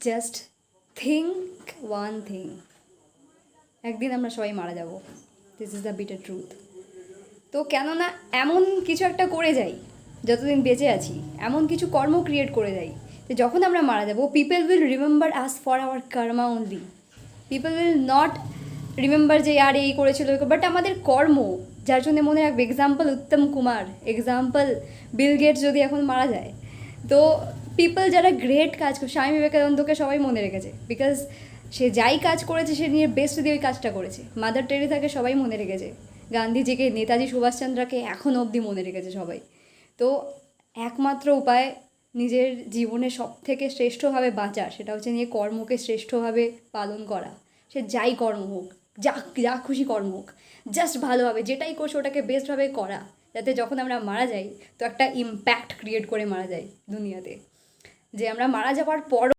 Just think one thing, একদিন আমরা সবাই মারা যাব। This is the bitter truth. তো কেননা এমন কিছু একটা করে যাই, যতদিন বেঁচে আছি এমন কিছু কর্ম ক্রিয়েট করে যাই যে যখন আমরা মারা যাব, people will remember us for our Karma only. People will not remember যে আর এই করেছিল, বাট আমাদের কর্ম, যার জন্য মনে রাখবে। Example Uttam Kumar, example Bill Gates যদি এখন মারা যায়, তো পিপল যারা গ্রেট কাজ করে, স্বামী বিবেকানন্দকে সবাই মনে রেখেছে, বিকজ সে যাই কাজ করেছে সে নিয়ে বেস্ট দিয়ে ওই কাজটা করেছে। মাদার টেরেসাকে সবাই মনে রেখেছে, গান্ধীজিকে, নেতাজি সুভাষচন্দ্রকে এখনও অবধি মনে রেখেছে সবাই। তো একমাত্র উপায় নিজের জীবনে সব থেকে শ্রেষ্ঠভাবে বাঁচার, সেটা হচ্ছে নিয়ে কর্মকে শ্রেষ্ঠভাবে পালন করা। সে যাই কর্ম হোক, যা যা খুশি কর্ম হোক, জাস্ট ভালোভাবে যেটাই করছো ওটাকে বেস্টভাবে করা, যাতে যখন আমরা মারা যাই তো একটা ইম্প্যাক্ট ক্রিয়েট করে মারা যাই দুনিয়াতে, যে আমরা মারা যাওয়ার পর